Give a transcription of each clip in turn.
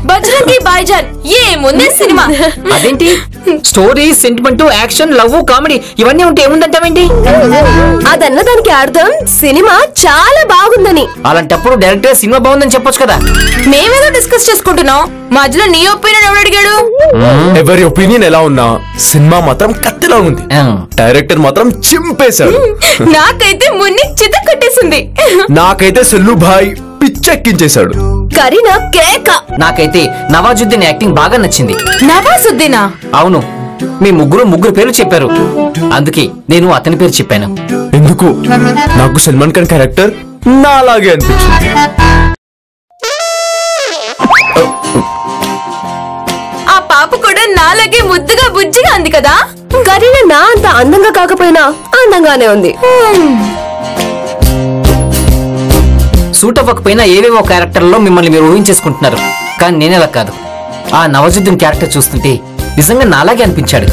బజరంగి భాయిజాన్ ఏముంది సినిమా? అదేంటి story, sentiment, action, love, comedy ఇవన్నీ ఉంటే ఏముందంటావేంటి? అదన్న దానికి అర్థం సినిమా చాలా బాగుందని. అలాంటప్పుడు డైరెక్టర్ సినిమా బాగుందని చెప్పొచ్చు కదా. మేమేదో డిస్కస్ చేసుకుంటున్నాం, మధ్యలో నీ ఒపీనియన్ ఎవరు అడిగాడు? ఎవరి ఒపీనియన్ ఎలా ఉన్నా సినిమా మాత్రం కత్తిలా ఉంది. డైరెక్టర్ మాత్రం చింపేశాడు. నాకైతే మున్ని చిత కట్టేసింది. నాకైతే సెల్లు భాయ్ పిచ్చెక్కించేశాడు. కరీనా కేక. నాకైతే నవాజుద్దీన్ యాక్టింగ్ బాగా నచ్చింది. నవాజుద్దీనా? అవును, మీ ముగ్గురు పేర్లు చెప్పారు, అందుకే నేను అతని పేరు చెప్పాను. ఎందుకు? నాకు సల్మాన్ ఖాన్ క్యారెక్టర్ నాలాగే అనిపించింది. ఆ పాప కూడా నాలాగే ముద్దుగా బుజ్జిగా ఉంది కదా. కరీనా నా అంత అందంగా కాకపోయినా అందంగానే ఉంది. సూట్ అవ్వకపోయినా ఏవేవో క్యారెక్టర్లో మిమ్మల్ని మీరు ఊహించేసుకుంటున్నారు, కానీ నేనేలా కాదు. ఆ నవాజుద్దీన్ క్యారెక్టర్ చూస్తుంటే నిజంగా నాలాగే అనిపించాడు.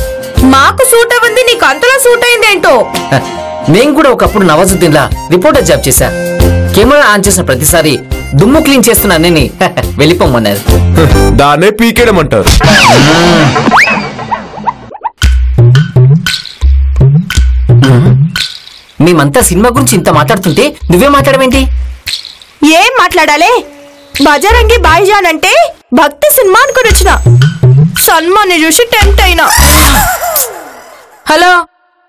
మాకు సూట్ అవ్వంది, నీకు అంతలా సూట్ అయిందేంటో. నేను కూడా ఒకప్పుడు నవాజుద్దీన్ లా రిపోర్టర్ జాబ్ చేశా. కెమెరా ఆన్ చేసిన ప్రతిసారి దుమ్ము క్లీన్ చేస్తున్నానని వెళ్ళిపోమన్నారు. దాన్నే పీకేయడం అంటారు. మేమంతా సినిమా గురించి ఇంత మాట్లాడుతుంటే నువ్వే మాట్లాడవేంటి? ఏం మాట్లాడాలి? బజరంగి భాయిజాన్ అంటే భక్తి సినిమా అనుకుని వచ్చిన, సల్మాన్ ని చూసి టెంప్ట్ అయినా. హలో,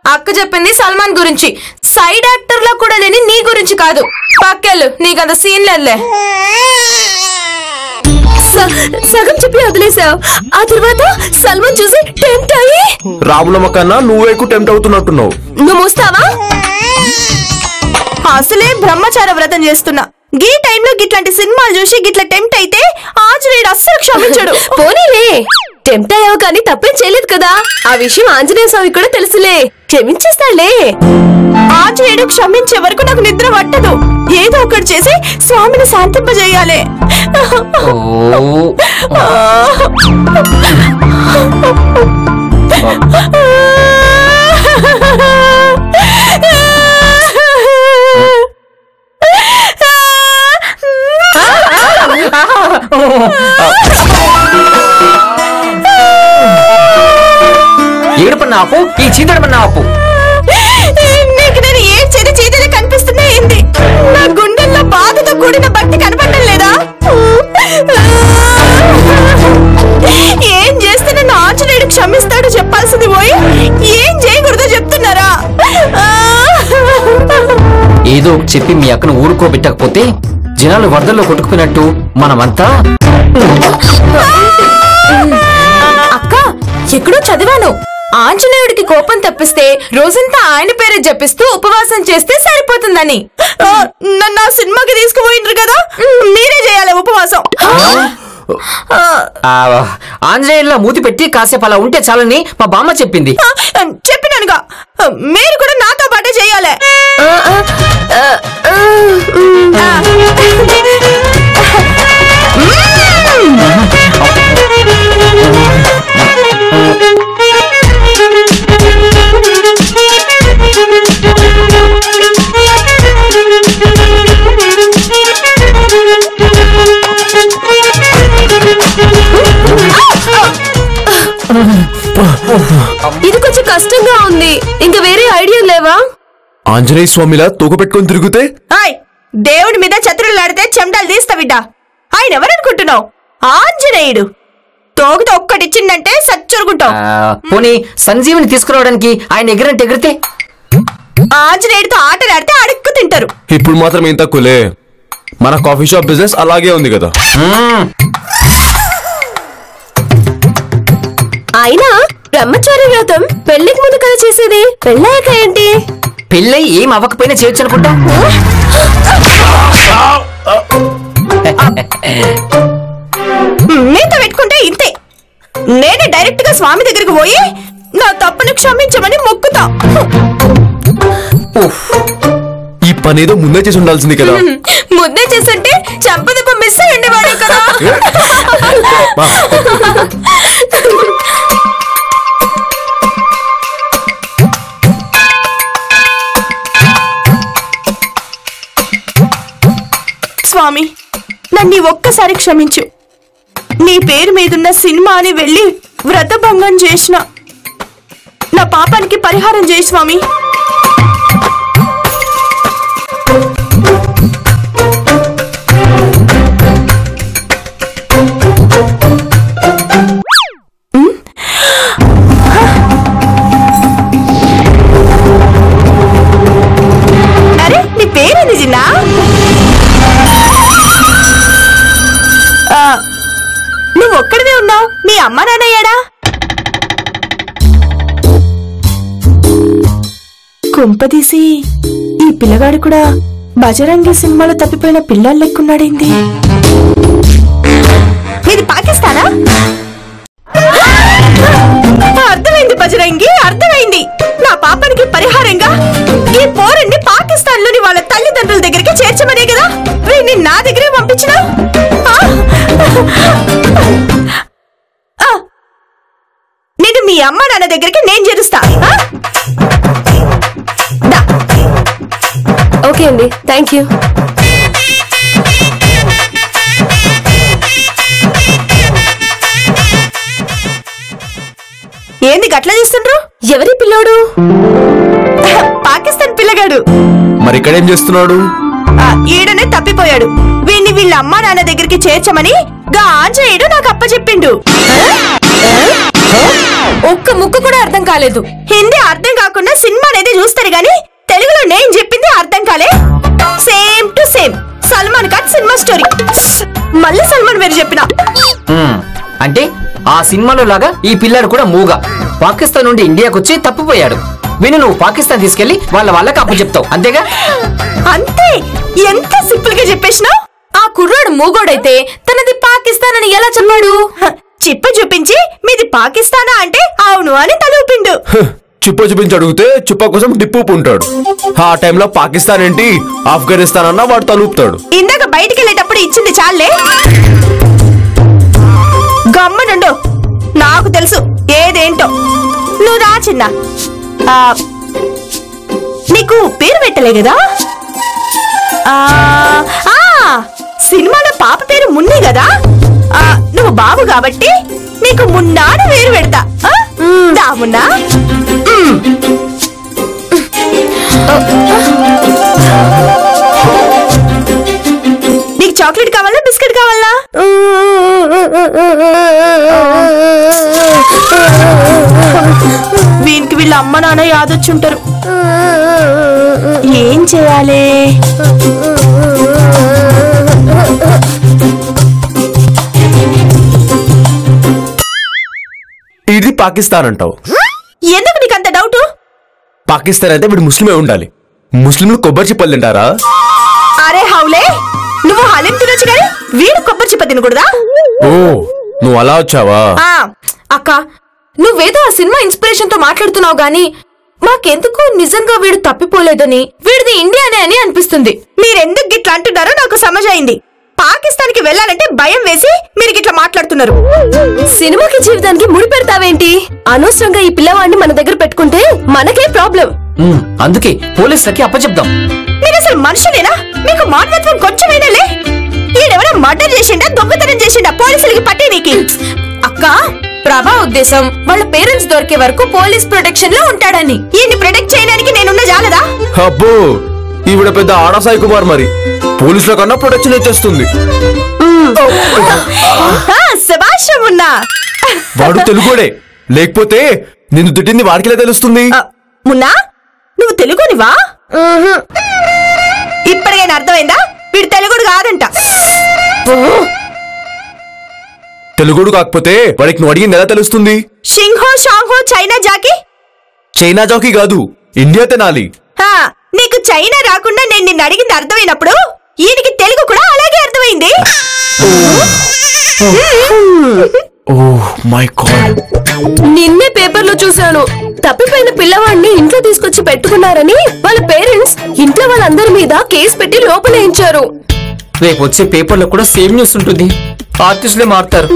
అక్క చెప్పింది సల్మాన్ గురించి, సైడ్ యాక్టర్ లా కూడా లేని నీ గురించి కాదు. పక్కెళ్ళు, నీకంత సీన్ లేదులే. సగం చెప్పి వదిలేసావు, ఆ తర్వాత సల్మాన్ చూసి టెంప్ట్ అయ్యి. రాములమ్మ కన్నా నువ్వే ఎక్కువ టెంప్ట్ అవుతున్నట్టున్నావు. నువ్వు మూస్తావా? అసలే బ్రహ్మచార వ్రతం చేస్తున్నా, గీ టైంలో గిట్లాంటి సినిమాలు చూసి గిట్ల టెంప్ట్ అయితే ఆంజనేయుడు అస్సలు క్షమించడు. పోనీలే, టెంప్ట్ అయ్యావు కానీ తప్పేం చేయలేదు కదా. ఆ విషయం ఆంజనేయ స్వామి కూడా తెలుసులే, క్షమించేస్తాడులే. ఆంజనేయుడు క్షమించే వరకు నాకు నిద్ర పట్టదు. ఏదో ఒకటి చేసి స్వామిని శాంతింపజేయాలి. ఏడుపన్న ఆపు, ఈ చీదడమన్న ఆపు. నీకు నేను ఏం చేతి చీదలే కనిపిస్తున్నా ఏంది? నా గుండెల్లో బాధతో కూడిన భక్తి కనపడడం లేదా? ఏం చేస్తే నన్ను ఆంజనేయుడు క్షమిస్తాడో చెప్పాల్సింది పోయి ఏం చేయకూడదో చెప్తున్నారా? ఏదో చెప్పి మీ అక్కను ఊరుకోబెట్టకపోతే జనాలు వరదల్లో కొట్టుకుపోయినట్టు మనమంతా. అక్క, ఎక్కడో చదివాను, ఆంజనేయుడికి కోపం తప్పిస్తే రోజంతా ఆయన పేరే జపిస్తూ ఉపవాసం చేస్తే సరిపోతుందని. నన్ను ఆ సినిమాకి తీసుకుపోయిండ్రు కదా, మీరే చేయాలి ఉపవాసం. ఆంజనేయుల్లా మూతి పెట్టి కాసేపు అలా ఉంటే చాలని మా బామ్మ చెప్పింది. చెప్పినానుగా, మీరు కూడా నాతో పాటే చేయాలి. ఇది కొంచెం కష్టంగా ఉంది, ఇంకా వేరే ఐడియా లేవా? ఆంజనేయ స్వామిలా తూక పెట్టుకొని తిరిగితే? దేవుడి మీద చతురులాడితే చెమటలు తీస్తా బిడ్డ. ఆయన ఎవరనుకుంటున్నావు? ఆంజనేయుడు. తోగుతో ఒక్కటిచ్చిందంటే సచ్చురుకుంటావు. పోనీ సంజీవిని తీసుకురావడానికి ఆయన ఎగిరంటే ఎగిరితే? ఆంజనేయుడితో ఆటలాడితే అడుక్కు తింటారు. ఇప్పుడు మాత్రం ఏం తక్కువలే, మన కాఫీ షాప్ బిజినెస్ అలాగే ఉంది కదా. అయినా బ్రహ్మచారి వ్రతం పెళ్లికి ముందు కదా చేసేది, పెళ్ళాక ఏంటి? పెళ్ళై ఏం అవ్వకపోయినా చేయొచ్చు అనుకుంటా. మీతో పెట్టుకుంటే ఇంతే. నేనే డైరెక్ట్ గా స్వామి దగ్గరికి పోయి నా తప్పును క్షమించమని మొక్కుతా. ఈ పనేదో ముందే చేసి ఉండాల్సింది కదా. ముద్దే చేస్తుంటే చంపదప్ప మిస్ అయ్యి ఉండేవాడే కదా. నన్ను ఒక్కసారి క్షమించు. నీ పేరు మీదున్న సినిమాని వెళ్ళి వ్రతభంగం చేసిన నా పాపానికి పరిహారం చేయి స్వామి. అరే నీ పేరేంది జిన్నా? నువ్వు ఒక్కడివే ఉన్నావు, మీ అమ్మ నాన్నయ్యాడా? కుంపదీసి ఈ పిల్లగాడు కూడా బజరంగి సినిమాలో తప్పిపోయిన పిల్లలు లెక్కున్నాడేంది? ఇది పాకిస్తానా? అర్థమైంది బజరంగి, అర్థమైంది. నా పాపానికి పరిహారంగా ఈ పోరన్ని పాకిస్తాన్ లోని వాళ్ళ తల్లిదండ్రుల దగ్గరికి చేర్చమనే కదా వీడిని నా దగ్గరే పంపించిన. నేను మీ అమ్మ నాన్న దగ్గరికి నేను చేరుస్తా. ఓకే అండి, థ్యాంక్ యూ. ఏంది గట్ల చూస్తుండ్రు? ఎవరి పిల్లోడు? పాకిస్తాన్ పిల్లగాడు. మరి ఇక్కడేం చేస్తున్నాడు? ఈడనే తప్పిపోయాడు. వీణ్ణి వీళ్ళ అమ్మా నాన్న దగ్గరికి చేర్చమని గా ఆంజనేయుడు నాకు అప్పచెప్పిండు. ఒక్క ముక్క కూడా అర్థం కాలేదు. హిందీ అర్థం కాకుండా సినిమా అనేది చూస్తారు గాని తెలుగులో నేను చెప్పింది అర్థం కాలే. Same to same Salman Khan cinema story. మళ్ళీ సల్మాన్ వేరు చెప్పిన. అంటే ఆ సినిమాలో లాగా ఈ పిల్లాడు కూడా మూగా పాకిస్తాన్ నుండి ఇండియాకు వచ్చి తప్పిపోయాడు. విని నువ్వు పాకిస్తాన్ తీసుకెళ్లి వాళ్ళకి అప్పు చెప్తావు, అంతేగా? అంతే. ఎంత సింపుల్ గా చెప్పేసినా. ఆ కుర్రాడు మూగోడైతే తనది పాకిస్తాన్ అని ఎలా చెప్పాడు? చిప్ప చూపించి మీది పాకిస్తానా అంటే అవును అని తలూపిండు. చుప్ప చూపించి అడిగితే చుప్ప కోసం డిప్పు ఉంటాడు. ఆ టైంలో పాకిస్తాన్ ఏంటి ఆఫ్ఘనిస్తాన్ అన్నా వాడు తలుపుతాడు. ఇందాక బయటికి వెళ్ళేటప్పుడు ఇచ్చింది చాలే. గమ్మనుండు, నాకు తెలుసు ఏదేంటో. నువ్వు రా చిన్న. నీకు పేరు పెట్టలే కదా? సినిమాలో పాప పేరు మున్ని కదా? నువ్వు బాబు కాబట్టి నీకు మున్నాను పేరు పెడతా. దామున్నా. నీకు చాక్లెట్ కావాలా బిస్కెట్ కావాలా? వీనికి వీళ్ళ అమ్మ నాన్న యాదొచ్చుంటారు. ఏం చేయాలి? ఇది పాకిస్తాన్ అంటావు. ఎందుకు నీకు అంత డౌట్? పాకిస్తాన్ అయితే వీడు ముస్లిమే ఉండాలి. ముస్లింలు కొబ్బరి చిప్పలు తింటారా? అరే హౌలే, నువ్వు హలీం తినొచ్చు కానీ వీడు కొబ్బరి చిప్ప తినకూడదా? ఓ, నువ్వు అలా వచ్చావా? అక్క, నువ్వేదో ఆ సినిమా ఇన్స్పిరేషన్ తో మాట్లాడుతున్నావు గాని మాకెందుకు నిజంగా వీడు తప్పిపోలేదని, వీడిది ఇండియానే అని అనిపిస్తుంది. మీరెందుకు గిట్లా అంటున్నారో నాకు సమజైంది. పాకిస్తాన్ కి వెళ్ళాలంటే భయం వేసి మీరు గిట్లా మాట్లాడుతున్నారు. సినిమాకి జీవితానికి ముడి పెడతావేంటి? అనవసరంగా ఈ పిల్లవాడిని మన దగ్గర పెట్టుకుంటే మనకే ప్రాబ్లం. అందుకే పోలీసులకి అప్పచెప్దాం. మీరు అసలు మనుషులేనా? మీకు మానవత్వం కొంచెమైనా లే? ఈడెవరో మర్డర్ చేసిండా, దొంగతనం చేసిండా పోలీసులకి పట్టే నీకి? అక్క, ప్రభా ఉద్దేశం వాళ్ళ పేరెంట్స్ దొరికే వరకు పోలీస్ ప్రొటెక్షన్ లో ఉంటాడని. ఈయన్ని ప్రొటెక్ట్ చేయడానికి నేనున్న జాలదా? అబ్బో, ఈవిడ పెద్ద ఆడసాయి కుమార్. మరి పోలీసుల కన్నా ప్రొటెక్షన్ ఇచ్చేస్తుంది. శభాషమున్నా. వాడు తెలుగుడే, లేకపోతే నిన్ను తిట్టింది వాడికిలే తెలుస్తుంది. మున్నా, నువ్వు తెలుగునివా? ఇప్పటికైనా అర్థమైందా? వీడు తెలుగుడు కాదంట. తెలుగుడు కాకపోతే వాడికి నువ్వు అడిగింది ఎలా తెలుస్తుంది? షింహో షాంహో చైనా జాకి. చైనా జాకి కాదు, ఇండియా తినాలి. నీకు చైనా రాకుండా నేను నిన్ను అడిగింది అర్థమైనప్పుడు ఈయనకి తెలుగు కూడా అలాగే అర్థమైంది. నిన్నే పేపర్లో చూశాను. తప్పిపోయిన పిల్లవాడిని ఇంట్లో తీసుకొచ్చి పెట్టుకున్నారని వాళ్ళ పేరెంట్స్ ఇంట్లో వాళ్ళందరి మీద కేసు పెట్టి లోపలేయించారు. రేపు వచ్చే పేపర్లో కూడా సేమ్ న్యూస్ ఉంటుంది. ఆర్టిస్టులే మారుతారు.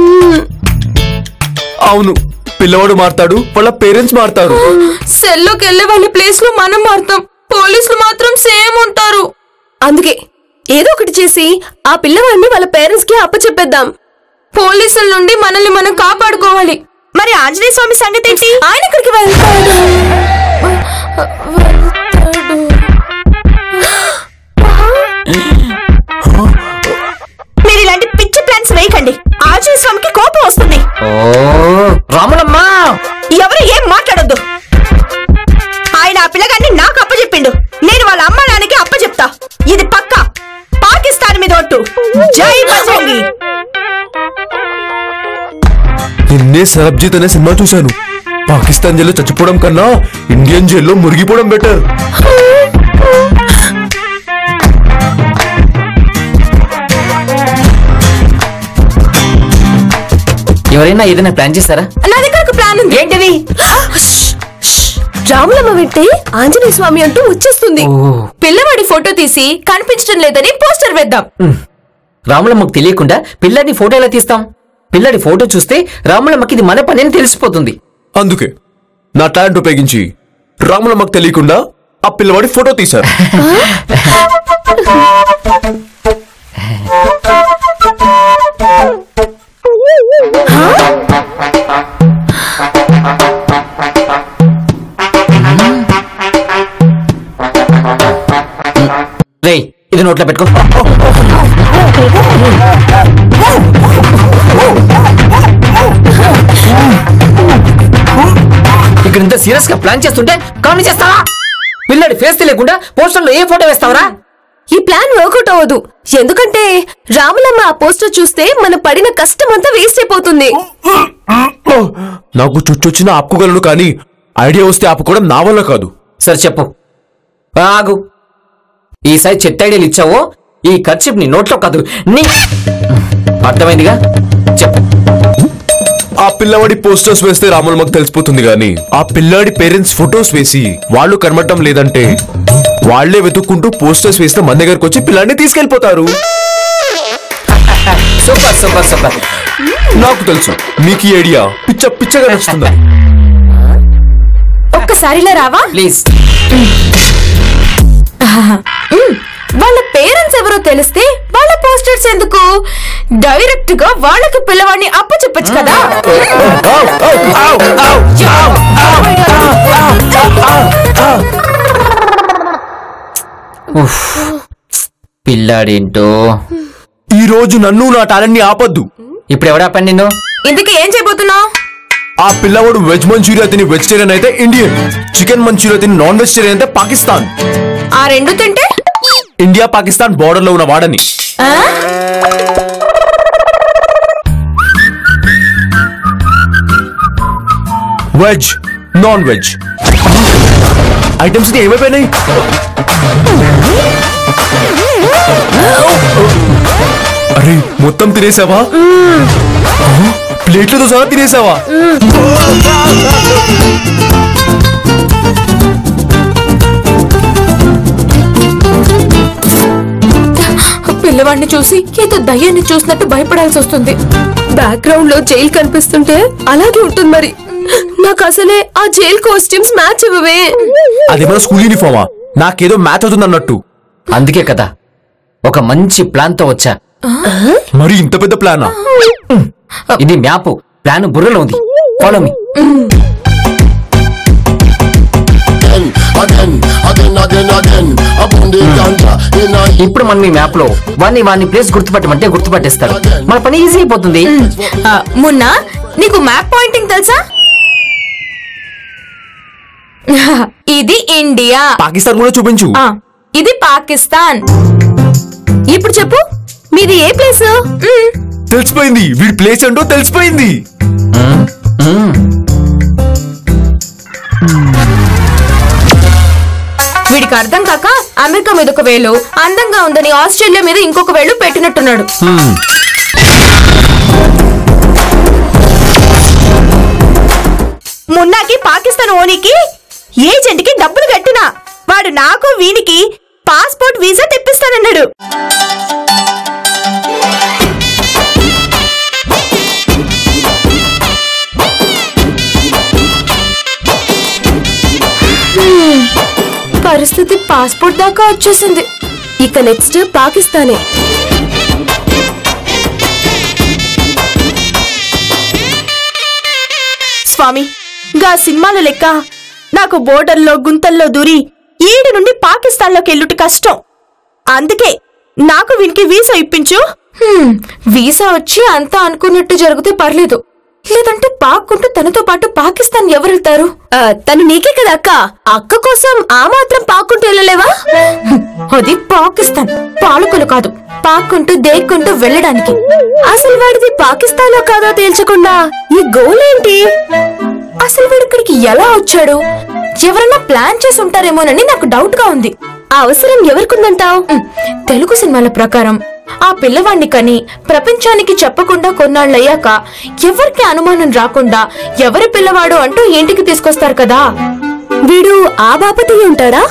అవును, పిల్లవాడు మారుతాడు, వాళ్ళ పేరెంట్స్ మారుతారు. సెల్లోకి వెళ్లే వాళ్ళ ప్లేస్ లో మనం మారుతాం. పోలీసులు మాత్రం సేమ్ ఉంటారు. అందుకే ఏదో ఒకటి చేసి ఆ పిల్లవాడిని వాళ్ళ పేరెంట్స్ కి అప్పచెప్పేద్దాం. పోలీసుల నుండి మనల్ని మనం కాపాడుకోవాలి. మరి ఆంజనేయ స్వామి సంగతి ఏంటి? ఆయన ఇక్కడికి వెళ్తాడు. మీరు ఇలాంటి పిచ్చి ప్లాన్స్ వేయకండి. ఆంజనేయ స్వామికి కోపం వస్తుంది. రాములమ్మ, ఎవరు ఏం మాట్లాడొద్దు. ఆయన ఆ పిల్లగాన్ని నాకు అప్పచెప్పిండు. నేను వాళ్ళ అమ్మ నాన్నకి అప్పచెప్తా. ఇది పక్కా. పాకిస్తాన్ మీద ఒట్టు. జై బజరంగి. నిన్నే సరబ్జీత్ అనే సినిమా చూశాను. పాకిస్తాన్ జైల్లో చచ్చిపోవడం కన్నా ఇండియన్ జైల్లో మురిగిపోవడం బెటర్. ఎవరైనా ఏదైనా ప్లాన్ చేశారా? నా దగ్గర ఒక ప్లాన్ ఉంది. ఏంటిది? రాములమ్మ వెంటే ఆంజనేయ స్వామి అంటూ వచ్చేస్తుంది. పిల్లవాడి ఫోటో తీసి కనిపించడం లేదని పోస్టర్ వేద్దాం. రాములమ్మకు తెలియకుండా పిల్లాడి ఫోటో ఎలా తీస్తాం? పిల్లాడి ఫోటో చూస్తే రాములమ్మకి ఇది మన పని అని తెలిసిపోతుంది. అందుకే నా టాలెంట్ ఉపయోగించి రాములమ్మకు తెలియకుండా ఆ పిల్లవాడి ఫోటో తీశారు. రేయ్, ఇది నోట్లో పెట్టుకో. ఇక్కడ ఇంత సీరియస్ గా ప్లాన్ చేస్తుంటే కామెడీ చేస్తావా? పిల్లడి ఫేస్ తెలియకుండా పోస్టర్ లో ఏ ఫోటో వేస్తావరా? ఈ ప్లాన్ వర్కౌట్ అవ్వదు. ఎందుకంటే రాములమ్మ ఆ పోస్టర్ చూస్తే మనం పడిన కష్టం అంతా వేస్ట్ అయిపోతుంది. నాకు చుట్టొచ్చిన ఆపుకోగలను, కానీ ఐడియా వస్తే ఆపుకోవడం నా వల్ల కాదు. సరే చెప్పు. ఆగు. ఈసారి చెత్త ఐడియాలు ఇచ్చావో ఈ ఖర్చు నీ నోట్లో కాదు నీ. అర్థమైందిగా? చెప్పు. ఆ పిల్లవాడి పోస్టర్స్ వేస్తే రాములమ్మకు తెలిసిపోతుంది, గాని ఆ పిల్లాడి పేరెంట్స్ ఫొటోస్ వేసి వాళ్ళు కనబడటం లేదంటే వాళ్లే వెతుక్కుంటూ పోస్టర్స్ వేసిన మన దగ్గరకు వచ్చి పిల్లాడిని తీసుకెళ్లిపోతారు. Super super super. నాకు తెలుసు మీకు ఈ ఐడియా పిచ్చగా నచ్చుతుందా. ఒక్కసారిలా రావా ప్లీజ్. వాళ్ళ పేరెంట్స్ ఎవరో తెలిస్తే వాళ్ళ పోస్టర్స్ ఎందుకు? డైరెక్ట్ గా వాళ్ళకి పిల్లవాడిని అప్పచెప్పచ్చు కదా. పిల్లాడేంటో ఈ రోజు నన్ను నా టాలెంట్ ని ఆపద్దు. ఇప్పుడు ఎవడాపండి నిన్ను? ఇందుకు ఏం చేయబోతున్నావు? ఆ పిల్లవాడు వెజ్ మంచూరియా తిని వెజిటేరియన్ అయితే ఇండియన్, చికెన్ మంచూరియా తిని నాన్ వెజిటేరియన్ అయితే పాకిస్తాన్. ఆ రెండు తింటే ఇండియా పాకిస్తాన్ బోర్డర్ లో ఉన్న వాడని. వెజ్ నాన్ వెజ్ ఐటమ్స్ ని ఏమైపోయినాయి? అరే మొత్తం తినేసావా? ప్లేట్లతో సహా తినేసావా? పిల్లవాడిని చూసి ఏదో దయ్యాన్ని చూసినట్టు భయపడాల్సి వస్తుంది. బ్యాక్గ్రౌండ్ లో జైలు కనిపిస్తుంటే అలాగే ఉంటుంది. మరి నాకు అసలే ఆ జైల్ కాస్ట్యూమ్స్ మ్యాచ్ ఇవ్వవే. అదేమన్నా స్కూల్ యూనిఫామా? నాకేదో మ్యాచ్ అవుతుంది అన్నట్టు. అందుకే కదా ఒక మంచి ప్లాన్ తో వచ్చా. మరి ఇంత పెద్ద ప్లానా? ఇది మ్యాప్. ప్లాన్ బుర్రలో ఉంది. Follow me. ఇప్పుడు మనం ఈ మ్యాప్ లో వాణ్ణి ప్లేస్ గుర్తుపట్టమంటే గుర్తుపట్టేస్తాడు. మన పని ఈజీ అయిపోతుంది. మున్నా, నీకు మ్యాప్ పాయింటింగ్ తెలుసా? ఇది ఇండియా. పాకిస్తాన్ కూడా చూపించు. ఇది పాకిస్తాన్. ఇప్పుడు చెప్పు, మీది ఏ ప్లేస్? తెలిసిపోయింది. వీడి ప్లేస్ ఏంటో తెలిసిపోయింది. వీడికి అర్థం కాక అమెరికా మీద ఒక వేలు, అందంగా ఉందని ఆస్ట్రేలియా మీద ఇంకొక వేలు పెట్టినట్టున్నాడు. మున్నాకి పాకిస్తాన్ ఓనికి ఏజెంట్ కి డబ్బులు కట్టినా వాడు నాకు వీనికి పాస్పోర్ట్ వీసా తెప్పిస్తానన్నాడు. పరిస్థితి పాస్పోర్ట్ దాకా వచ్చేసింది. ఇక నెక్స్ట్ పాకిస్తానే. స్వామి గా సినిమాల లెక్క నాకు బోర్డర్లో గుంతల్లో దూరి 7 నుండి పాకిస్తాన్లోకి వెళ్ళుట కష్టం. అందుకే నాకు వీనికి వీసా ఇప్పించు. వీసా వచ్చి అంతా అనుకున్నట్టు జరిగితే పర్లేదు, లేదంటే పాక్కుంటూ తనతో పాటు పాకిస్తాన్ ఎవరెళ్తారు? తను నీకే కదా అక్క, అక్క కోసం ఆ మాత్రం పాక్కుంటూ వెళ్ళలేవా? అది పాకిస్తాన్, పాలకులు కాదు, పాక్కుంటూ దేక్కుంటూ వెళ్ళడానికి. అసలు వాడిది పాకిస్తాన్ కాదో తేల్చకుండా ఈ గోల్ ఏంటి? అసలు వాడు ఇక్కడికి ఎలా వచ్చాడు? ఎవరన్నా ప్లాన్ చేసి ఉంటారేమోనని నాకు డౌట్ గా ఉంది. ఆ అవసరం ఎవరికుందంటావు? తెలుగు సినిమాల ప్రకారం ఆ పిల్లవాణ్ణి కని ప్రపంచానికి చెప్పకుండా కొన్నాళ్ళయ్యాక ఎవరికి అనుమానం రాకుండా ఎవరి పిల్లవాడు అంటూ ఇంటికి తీసుకొస్తారు కదా, వీడు ఆ బాపతి ఉంటాడా?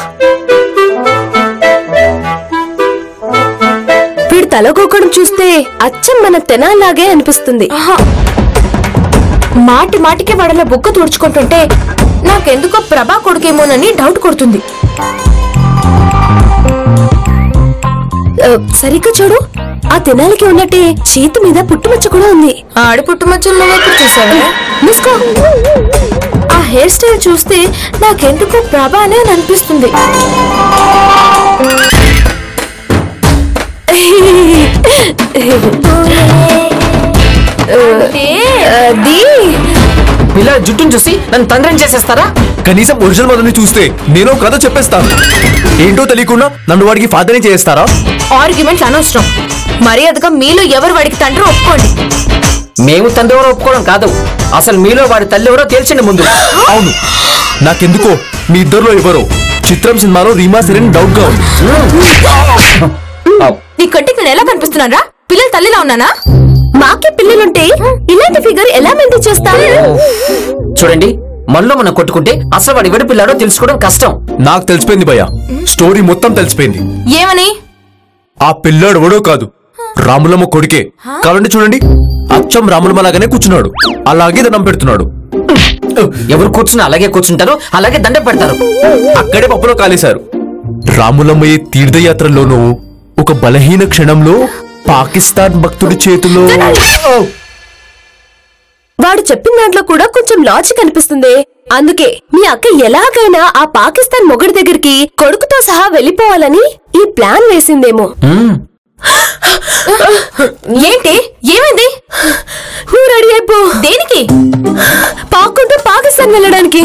వీడు తలగోకడం చూస్తే అచ్చం మన తెనాలాగే అనిపిస్తుంది. మాటి మాటికి వాడలా బుక్క తుడుచుకుంటుంటే నాకెందుకో ప్రభా కొడుకేమోనని డౌట్ కొడుతుంది. సరిగ్గా చూడు, ఆ తెనాలికి ఉన్నట్టే చేతి మీద పుట్టుమచ్చ కూడా ఉంది. ఆడి పుట్టుమచ్చలు చూసావా? మిస్కో, ఆ హెయిర్ స్టైల్ చూస్తే నాకెందుకో ప్రభానే అని అనిపిస్తుంది. ఇలా జుట్టును చూసి నన్ను తండ్రిని చేసేస్తారా? కనీసం ఒరిజినల్ మదర్ని చూస్తే నేను కథ చెప్పేస్తాను. ఏంటో తెలియకుండా నన్ను వాడికి ఫాదర్ని చేస్తారా? ఆర్గ్యుమెంట్స్ అనవసరం. మర్యాదగా మీలో ఎవరు వాడికి తండ్రి ఒప్పుకోండి. మేము తండ్రి ఎవరో ఒప్పుకోవడం కాదు, అసలు మీలో వాడి తల్లి ఎవరో తేల్చండి ముందు. అవును, నాకెందుకో మీ ఇద్దరులో ఎవరో చిత్రం సినిమాలో రీమా సిరెన్ డౌట్ గా ఉంది. నీ కంటికి నేను ఎలా కనిపిస్తున్నారా? పిల్లల తల్లిలా ఉన్నానా? మాకే పిల్లలుంటే ఇలాంటి ఫిగర్ ఎలా మెయింటైన్ చేస్తాను? చూడండి, మనలో మనం కొట్టుకుంటే అసలు వాడు ఎవడి పిల్లాడో తెలుసుకోవడం కష్టం. నాకు తెలిసిపోయింది భయ్యా, స్టోరీ మొత్తం తెలిసిపోయింది. ఏమని? ఆ పిల్లాడు ఎవడో కాదు, రాములమ్మ కొడుకే. కావాలంటే చూడండి, అచ్చం రాములమ్మ లాగానే కూర్చున్నాడు, అలాగే దండం పెడుతున్నాడు. ఎవరు కూర్చున్నా అలాగే కూర్చుంటారు, అలాగే దండ పెడతారు. అక్కడే పప్పులో కాలేశారు. రాములమ్మ ఈ తీర్థయాత్రలోనూ ఒక బలహీన క్షణంలో పాకిస్తాన్ భక్తుడి చేతిలో. వాడు చెప్పిన దాంట్లో కూడా కొంచెం లాజిక్ అనిపిస్తుంది. అందుకే మీ అక్క ఎలాగైనా ఆ పాకిస్తాన్ మొగుడి దగ్గరికి కొడుకుతో సహా వెళ్ళిపోవాలని ఈ ప్లాన్ వేసిందేమో. ఏంటి? ఏమైంది? నువ్వు రెడీ అయిపో. దేనికి? పాక్కుంటూ పాకిస్తాన్ వెళ్ళడానికి.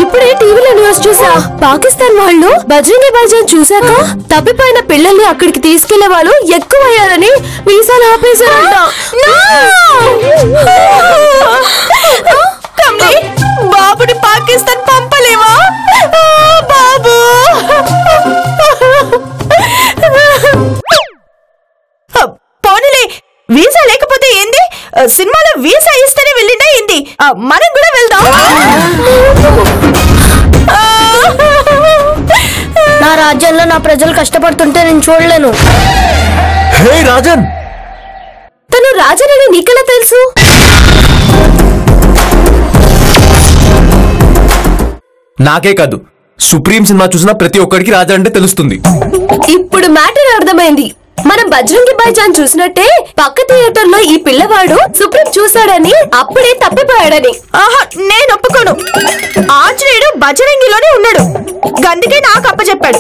ఇప్పుడే టీవీలో న్యూస్ చూసా, పాకిస్తాన్ వాళ్ళు బజరంగి భాయిజాన్ చూశాక తప్పిపోయిన పిల్లల్ని అక్కడికి తీసుకెళ్లే వాళ్ళు ఎక్కువయ్యారని వీసాలు ఆపేశారంట. బాబుని పాకిస్తాన్ పంపలేవా? బాబు పోనీలే, వీసా లేకపోతే ఏంది? సినిమాలో వీసా ఇస్తేనే వెళ్ళిందా ఏంది? మనం కూడా వెళ్దాం. నా రాజ్యంలో నా ప్రజలు కష్టపడుతుంటే నేను చూడలేను. హే రాజన్, తను రాజన్ అని నీకెలా తెలుసు? నాకే కాదు, సుప్రీం సినిమా చూసిన ప్రతి ఒక్కడికి రాజన్ అంటే తెలుస్తుంది. ఇప్పుడు మ్యాటర్ అర్థమైంది. మనం బజరంగి భాయిజాన్ చూసినట్టే పక్క థియేటర్ లో ఈ పిల్లవాడు సుప్రీం చూశాడని, అప్పుడే తప్పిపోయాడని. ఆహా, నేను ఒప్పుకోను. ఆంజనేయుడు బజరంగిలోనే ఉన్నాడు, అందుకే నాకు అప్పచెప్పాడు.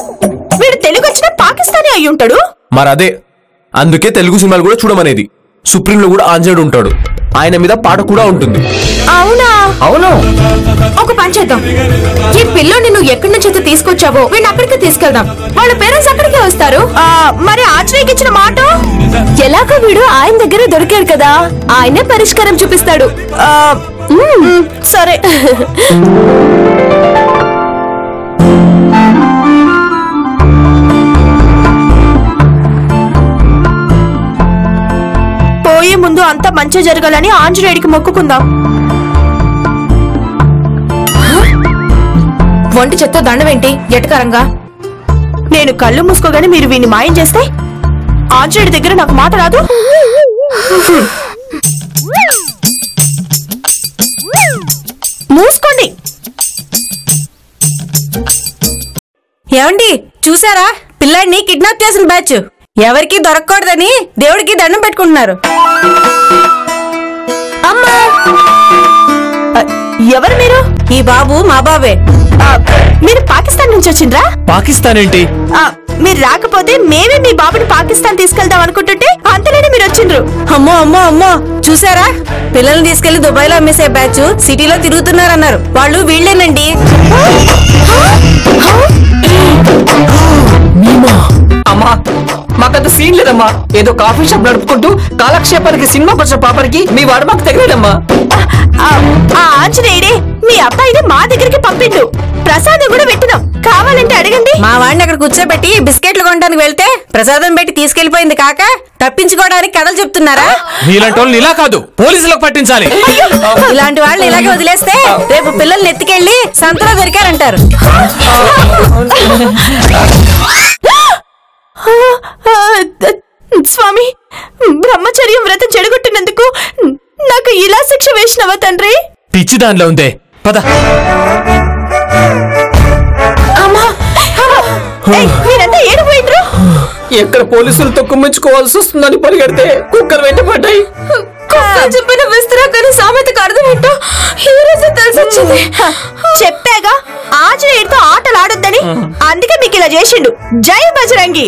వీడు తెలుగు వచ్చిన పాకిస్తానీ అయి ఉంటాడు. మరదే, అందుకే తెలుగు సినిమాలు కూడా చూడమనేది. సుప్రీం లో కూడా ఆంజనేయుడు ఉంటాడు, ఆయన మీద పాట కూడా ఉంటుంది. అవునా? అవును. ఒక పని చేద్దాం, ఈ పిల్లోని నువ్వు ఎక్కడి నుంచి అయితే తీసుకొచ్చావో వీడిని అక్కడికి తీసుకెళ్దాం. వాళ్ళ పేరెంట్స్ అక్కడికే వస్తారు. మరి ఆంజనేయుకి ఇచ్చిన మాట ఎలాగో వీడు ఆయన దగ్గర దొరికాడు కదా, ఆయనే పరిష్కారం చూపిస్తాడు. సరే. పోయే ముందు అంతా మంచి జరగాలని ఆంజనేయుడికి మొక్కుకుందాం. ఒంటి చెత్త దండవేంటి ఎటకరంగా? నేను కళ్ళు మూసుకోగానే మీరు వీడిని మాయం చేస్తే ఆంజనేయుడి దగ్గర నాకు మాట రాదు. మూసుకోండి. ఏమండి చూసారా పిల్లాడిని కిడ్నాప్ చేసిన బ్యాచ్ ఎవరికి దొరకకూడదని దేవుడికి దండం పెట్టుకుంటున్నారు. అమ్మా ఎవరు మీరు? ఈ బాబు మా బాబే. మీరు పాకిస్తాన్ నుంచి వచ్చిండ్రా? పాకిస్తాన్ ఏంటి? మీరు రాకపోతే మేమే మీ బాబుని పాకిస్తాన్ తీసుకెళ్దాం అనుకుంటుంటే అంతలోనే మీరు వచ్చిండ్రు. అమ్మో అమ్మో అమ్మో చూసారా పిల్లల్ని తీసుకెళ్లి దుబాయ్ లో అమ్మేసే బ్యాచ్ సిటీలో తిరుగుతున్నారన్నారు. వాళ్ళు వీళ్ళేనండి. అమ్మా మాకంత సీన్ లేదమ్మా. ఏదో కాఫీ షాప్ నడుపుకుంటూ కాలక్షేపానికి సినిమాకి వచ్చిన పాపరికి మీ వాడు మాకు తగలేదమ్మా. ఆ ఆంజనేయుడే మీ అబ్బాయిని మా దగ్గరికి పంపిండు. ప్రసాదం కూడా పెట్టినాం, కావాలంటే అడగండి. మా వాడిని అక్కడ కూర్చోబెట్టి బిస్కెట్లు కొనడానికి వెళ్తే ప్రసాదం పెట్టి తీసుకెళ్లిపోయింది కాక తప్పించుకోవడానికి కథలు చెప్తున్నారా? నీలాంటి వాళ్ళని ఇలా కాదు పోలీసులకు పట్టించాలి. ఇలాంటి వాళ్ళని ఇలాగే వదిలేస్తే రేపు పిల్లల్ని ఎత్తుకెళ్లి సంతలో దొరికారంటారు. స్వామి, బ్రహ్మచర్యం వ్రతం చెడగొట్టినందుకు నాకు ఇలా శిక్ష వేసినవా తండ్రి? పిచ్చి దానిలో ఉందే, పద. మీరంతా ఏడిపోయిండ్రు. ఎక్కడ పోలీసులతో కుమ్మించుకోవాల్సి వస్తుందని పరిగెడితే కుక్కలు వెంటపడ్డాయి. చెప్పిన విస్తరాకని సామెతకు అర్థం ఏంటో ఈ రోజు తెలిసొచ్చింది. చెప్పాగా ఆంజనేయుడితో ఆటలు ఆడొద్దని, అందుకే మీకు ఇలా చేసిండు. జై బజరంగి.